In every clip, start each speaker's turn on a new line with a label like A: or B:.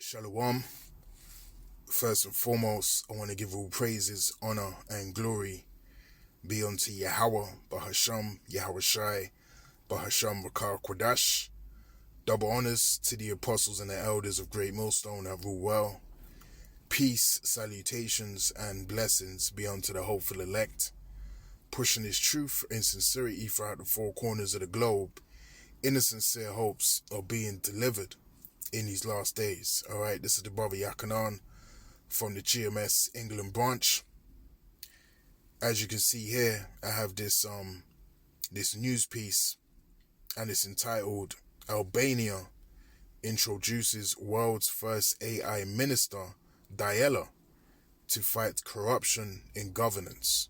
A: Shalom. First and foremost, I want to give all praises, honor, and glory be unto Yahweh, Bahasham, Yahushai, Bahasham Rakar Kwadash. Double honors to the apostles and the elders of Great Millstone that rule well. Peace, salutations, and blessings be unto the hopeful elect, pushing his truth in sincerity throughout the four corners of the globe, in the sincere hopes of being delivered in these last days. Alright, this is the brother Yakanan from the GMS England branch. As you can see here, I have this news piece, and it's entitled Albania introduces world's first AI minister, Diella, to fight corruption in governance.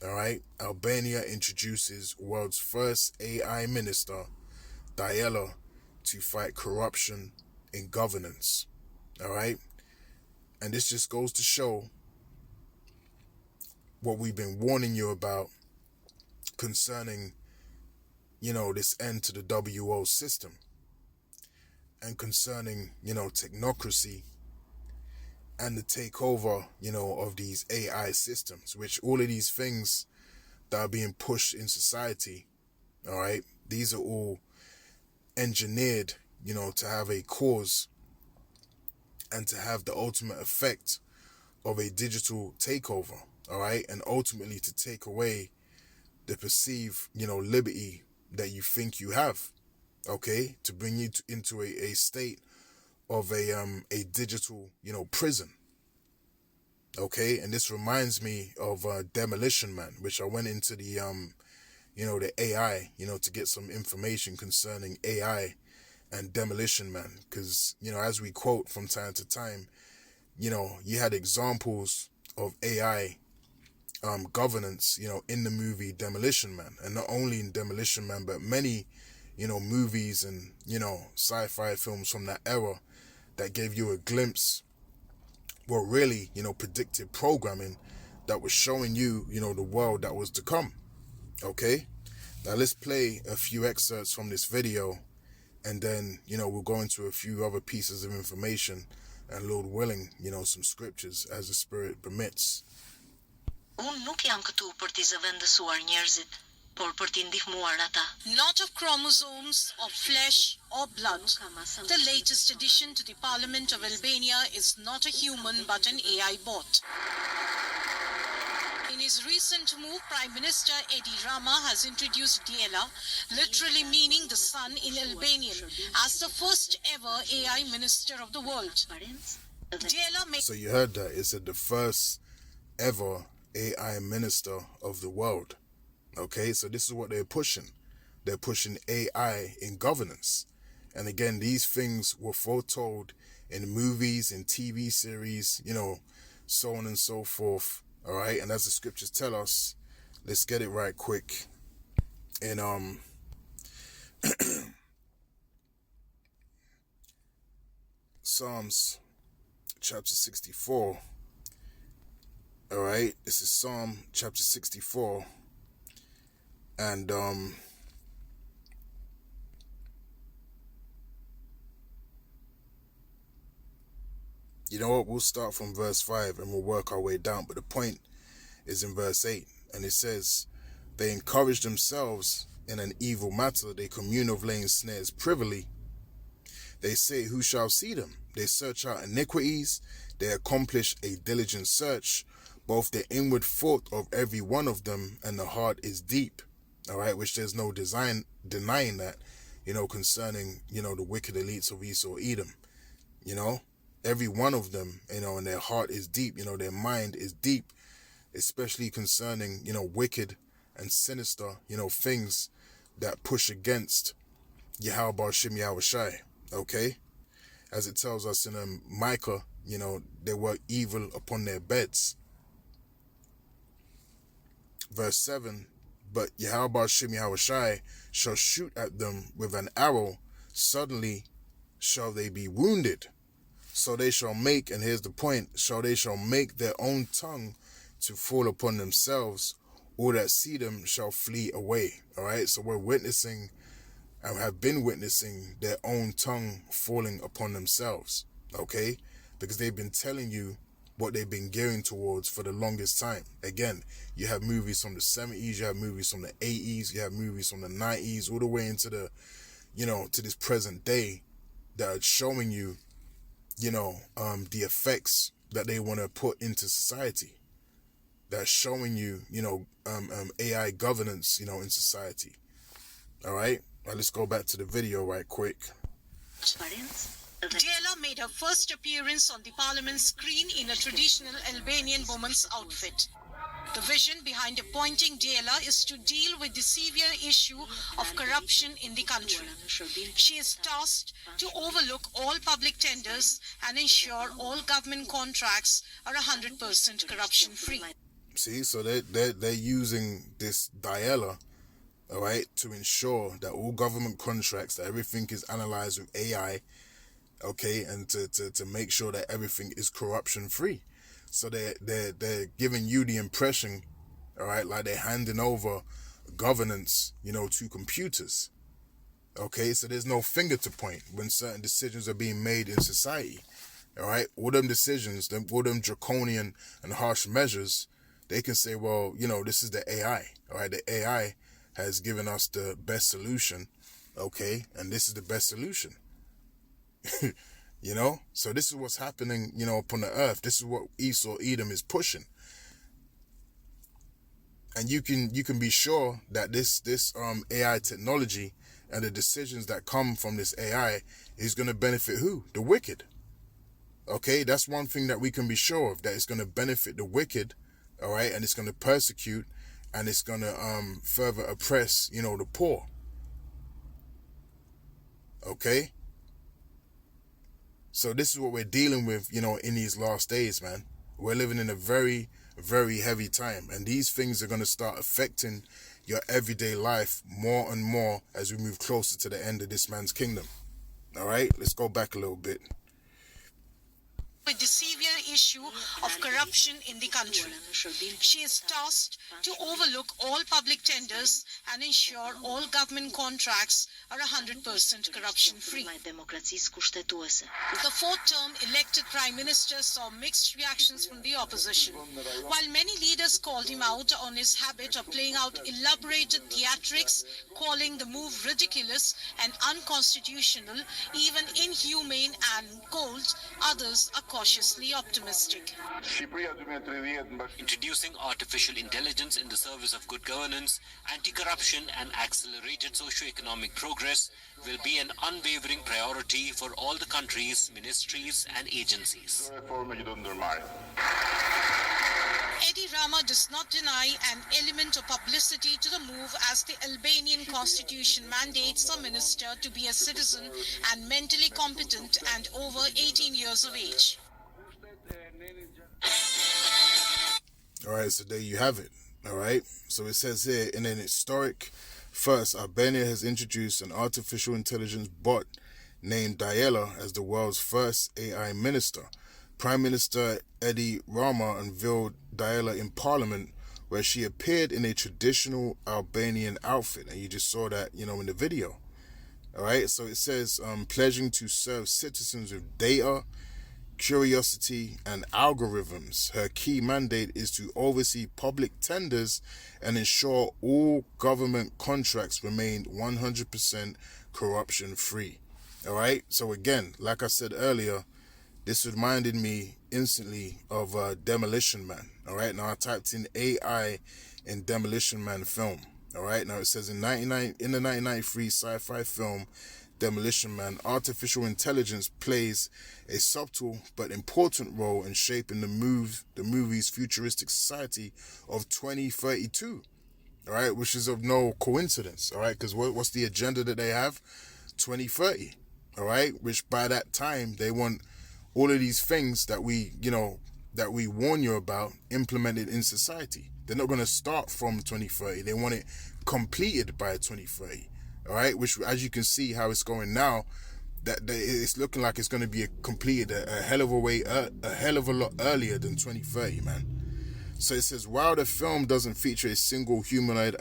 A: Alright, Albania introduces world's first AI minister, Diella, to fight corruption in governance. Alright, and this just goes to show what we've been warning you about concerning, this end to the WO system, and concerning, technocracy and the takeover, of these AI systems, which all of these things that are being pushed in society, all right, these are all engineered, to have a cause and to have the ultimate effect of a digital takeover, all right, and ultimately to take away the perceived, liberty that you think you have, okay, to bring you into a state of a digital, prison, okay. And this reminds me of Demolition Man, which I went into the the AI, to get some information concerning AI and Demolition Man, because as we quote from time to time, you had examples of AI governance, in the movie Demolition Man, and not only in Demolition Man, but many, movies and, sci-fi films from that era that gave you a glimpse, well, really, predictive programming that was showing you, the world that was to come. Okay, now let's play a few excerpts from this video, and then, we'll go into a few other pieces of information, and Lord willing, some scriptures as the Spirit permits.
B: Unë nuk jam këtu për t'i zëvendësuar njerëzit, por për t'i ndihmuar ata.
C: Not of chromosomes, of flesh, or blood. The latest addition to the Parliament of Albania is not a human but an AI bot. In his recent move, Prime Minister Edi Rama has introduced Diella, literally meaning the sun in Albanian, as the first ever AI minister of the world.
A: So you heard that. It said the first ever AI minister of the world. Okay, so this is what they're pushing. They're pushing AI in governance. And again, these things were foretold in movies, in TV series, so on and so forth. All right, and as the scriptures tell us, let's get it right quick. In Psalms chapter 64. All right, this is Psalm chapter 64, and you know what? We'll start from verse 5 and we'll work our way down. But the point is in verse 8, and it says, "They encourage themselves in an evil matter; they commune of laying snares privily. They say, who shall see them? They search out iniquities; they accomplish a diligent search. Both the inward thought of every one of them and the heart is deep." All right, which there's no denying that, concerning, the wicked elites of Esau Edom. Every one of them, and their heart is deep, their mind is deep, especially concerning, wicked and sinister, things that push against Yahweh Bashim Yahushai. Okay, as it tells us in Micah, they work evil upon their beds. Verse 7, "But Yahweh Bashim Yahushai shall shoot at them with an arrow, suddenly shall they be wounded. So they shall make," and here's the point, they shall make their own tongue to fall upon themselves, all that see them shall flee away. All right, so we're witnessing and have been witnessing their own tongue falling upon themselves. okay? Because they've been telling you what they've been gearing towards for the longest time. Again, you have movies from the 70s, you have movies from the 80s, you have movies from the 90s, all the way into the, to this present day that are showing you, the effects that they want to put into society. That's showing you, AI governance, in society. All right, let's go back to the video right quick.
C: Diela made her first appearance on the parliament screen in a traditional Albanian woman's outfit. The vision behind appointing Diela is to deal with the severe issue of corruption in the country. She is tasked to overlook all public tenders and ensure all government contracts are 100% corruption-free.
A: See, so they're using this Diela, all right, to ensure that all government contracts, that everything is analyzed with AI, okay, and to make sure that everything is corruption free. So they're giving you the impression, all right, like they're handing over governance, to computers. Okay, so there's no finger to point when certain decisions are being made in society. All right, all them decisions, all them draconian and harsh measures, they can say, well, this is the AI. All right, the AI has given us the best solution, okay, and this is the best solution. So this is what's happening, upon the earth. This is what Esau Edom is pushing. And you can be sure that this AI technology and the decisions that come from this AI is going to benefit who? The wicked. Okay, that's one thing that we can be sure of, that it's going to benefit the wicked, all right, and it's going to persecute and it's going to further oppress, the poor. Okay? So this is what we're dealing with, in these last days, man. We're living in a very, very heavy time. And these things are going to start affecting your everyday life more and more as we move closer to the end of this man's kingdom. All right, let's go back a little bit.
C: With the severe issue of corruption in the country. She is tasked to overlook all public tenders and ensure all government contracts are 100% corruption-free. The fourth-term elected Prime Minister saw mixed reactions from the opposition. While many leaders called him out on his habit of playing out elaborated theatrics, calling the move ridiculous and unconstitutional, even inhumane and cold, others are cautiously optimistic.
D: Introducing artificial intelligence in the service of good governance, anti-corruption and accelerated socio-economic progress will be an unwavering priority for all the country's ministries and agencies.
C: Edi Rama does not deny an element of publicity to the move, as the Albanian constitution mandates a minister to be a citizen and mentally competent and over 18 years of age.
A: All right, so there you have it. All right, so it says here, in an historic first, Albania has introduced an artificial intelligence bot named Diela as the world's first AI minister. Prime Minister Edi Rama unveiled Diela in Parliament, where she appeared in a traditional Albanian outfit, and you just saw that, in the video. All right, so it says, pledging to serve citizens with data, curiosity, and algorithms. Her key mandate is to oversee public tenders and ensure all government contracts remain 100% corruption-free. All right, so again, like I said earlier, this reminded me instantly of Demolition Man. All right, now I typed in AI in Demolition Man film. All right, now it says in the 1993 sci-fi film Demolition Man, artificial intelligence plays a subtle but important role in shaping the movie's futuristic society of 2032. All right, which is of no coincidence. All right, because what's the agenda that they have? 2030. All right, which by that time they want all of these things that we warn you about implemented in society. They're not going to start from 2030. They want it completed by 2030. All right, which, as you can see how it's going now, that it's looking like it's going to be completed a hell of a lot earlier than 2030, man. So it says, while the film doesn't feature a single humanoid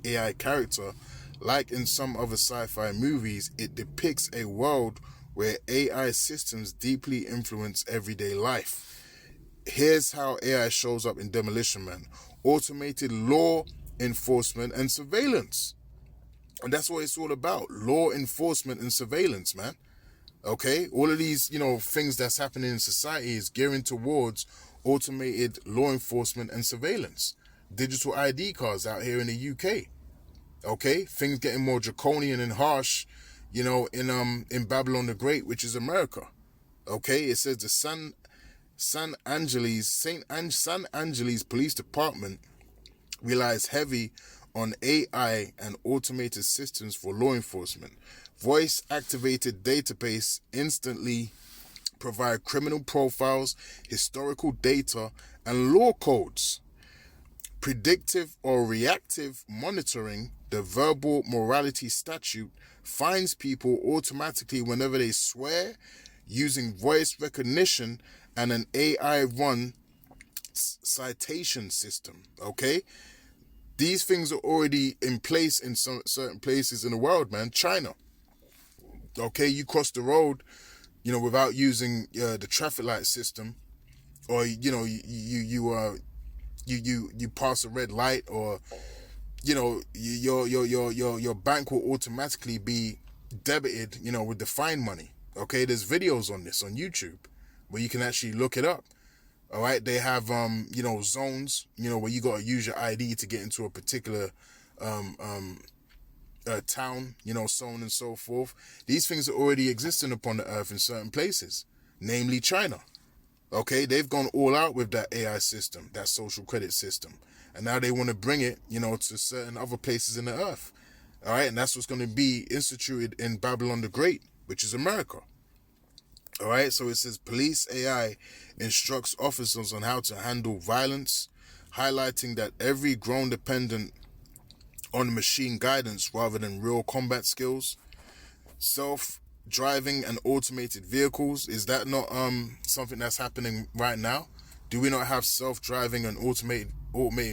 A: AI character, like in some other sci-fi movies, it depicts a world where AI systems deeply influence everyday life. Here's how AI shows up in Demolition Man: automated law enforcement and surveillance. And that's what it's all about: law enforcement and surveillance, man. Okay? All of these, things that's happening in society is gearing towards automated law enforcement and surveillance. Digital ID cards out here in the UK. Okay? Things getting more draconian and harsh, in Babylon the Great, which is America. Okay? It says the San Angeles Police Department relies heavy on AI and automated systems for law enforcement. Voice-activated database instantly provide criminal profiles, historical data, and law codes. Predictive or reactive monitoring, the verbal morality statute, fines people automatically whenever they swear, using voice recognition and an AI-run citation system. Okay? These things are already in place in some certain places in the world, man. China. Okay, you cross the road, without using the traffic light system, or you pass a red light, or your bank will automatically be debited, with the fine money. Okay, there's videos on this on YouTube where you can actually look it up. All right, they have zones, where you gotta use your ID to get into a particular town, so on and so forth. These things are already existing upon the earth in certain places, namely China. Okay, they've gone all out with that AI system, that social credit system, and now they want to bring it, to certain other places in the earth. All right, and that's what's going to be instituted in Babylon the Great, which is America. All right, so it says police AI instructs officers on how to handle violence, highlighting that every grown dependent on machine guidance rather than real combat skills. Self-driving and automated vehicles, is that not something that's happening right now? Do we not have self-driving and automated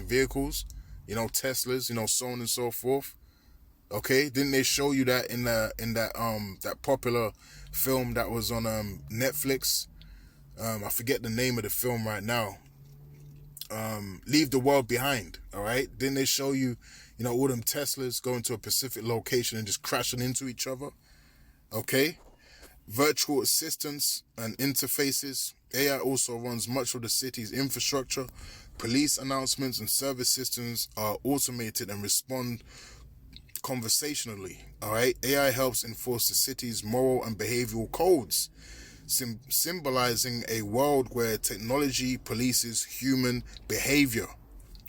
A: vehicles? Teslas, so on and so forth. Okay, didn't they show you that in that popular film that was on Netflix? I forget the name of the film right now. Leave the World Behind. All right, didn't they show you, all them Teslas going to a specific location and just crashing into each other? Okay, virtual assistants and interfaces. AI also runs much of the city's infrastructure. Police announcements and service systems are automated and respond conversationally. All right, AI helps enforce the city's moral and behavioral codes, symbolizing a world where technology polices human behavior.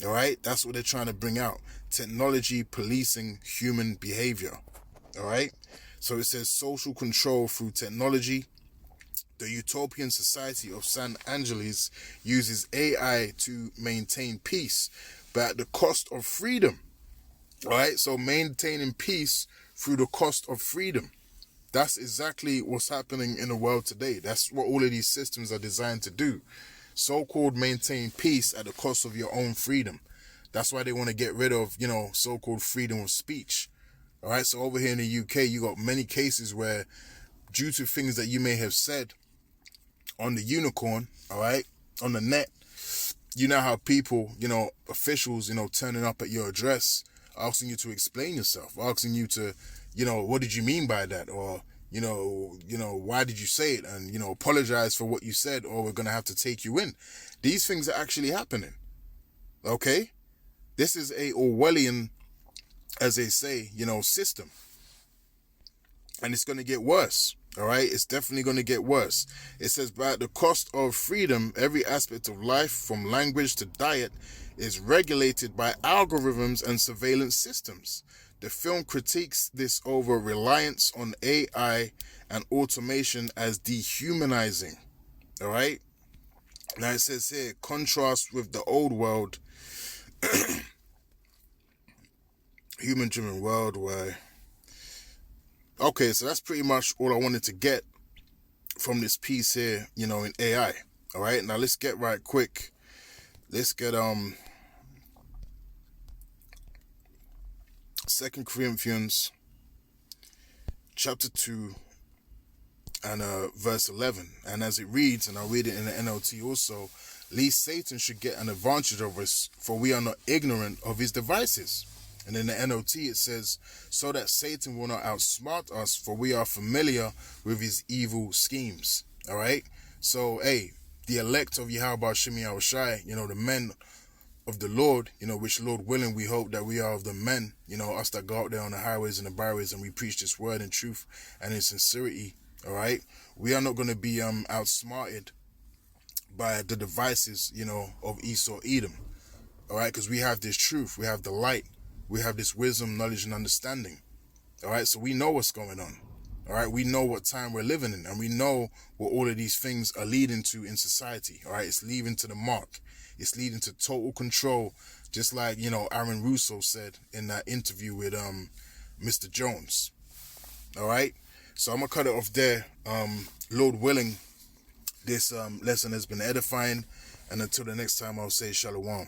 A: All right, that's what they're trying to bring out: technology policing human behavior. All right, so it says social control through technology. The utopian society of San Angeles uses AI to maintain peace, but at the cost of freedom. All right, so maintaining peace through the cost of freedom. That's exactly what's happening in the world today. That's what all of these systems are designed to do. So-called maintain peace at the cost of your own freedom. That's why they want to get rid of, so-called freedom of speech. All right, so over here in the UK, you got many cases where, due to things that you may have said on the unicorn, all right, on the net, you now have people, officials, turning up at your address, asking you to explain yourself, asking you to, what did you mean by that? Or, why did you say it? And, apologize for what you said, or we're going to have to take you in. These things are actually happening. Okay? This is a Orwellian, as they say, system. And it's going to get worse. All right? It's definitely going to get worse. It says, by the cost of freedom, every aspect of life, from language to diet, is regulated by algorithms and surveillance systems. The film critiques this over reliance on AI and automation as dehumanizing. All right? Now it says here, contrast with the old world, human-driven world where... Okay, so that's pretty much all I wanted to get from this piece here, in AI. All right, now let's get right quick. Let's get 2 Corinthians chapter 2 and verse 11. And as it reads, and I'll read it in the NLT also, least Satan should get an advantage of us, for we are not ignorant of his devices. And in the NLT it says, so that Satan will not outsmart us, for we are familiar with his evil schemes. All right. So, hey, the elect of Yahweh Shemi Yahushai, the men of the Lord, which Lord willing, we hope that we are of the men, us that go out there on the highways and the byways and we preach this word in truth and in sincerity. All right. We are not going to be outsmarted by the devices, of Esau Edom. All right. Because we have this truth. We have the light. We have this wisdom, knowledge, and understanding. All right. So we know what's going on. All right. We know what time we're living in, and we know what all of these things are leading to in society. All right. It's leading to the mark. It's leading to total control. Just like, Aaron Russo said in that interview with Mr. Jones. All right. So I'm going to cut it off there. Lord willing, this lesson has been edifying. And until the next time, I'll say shalom.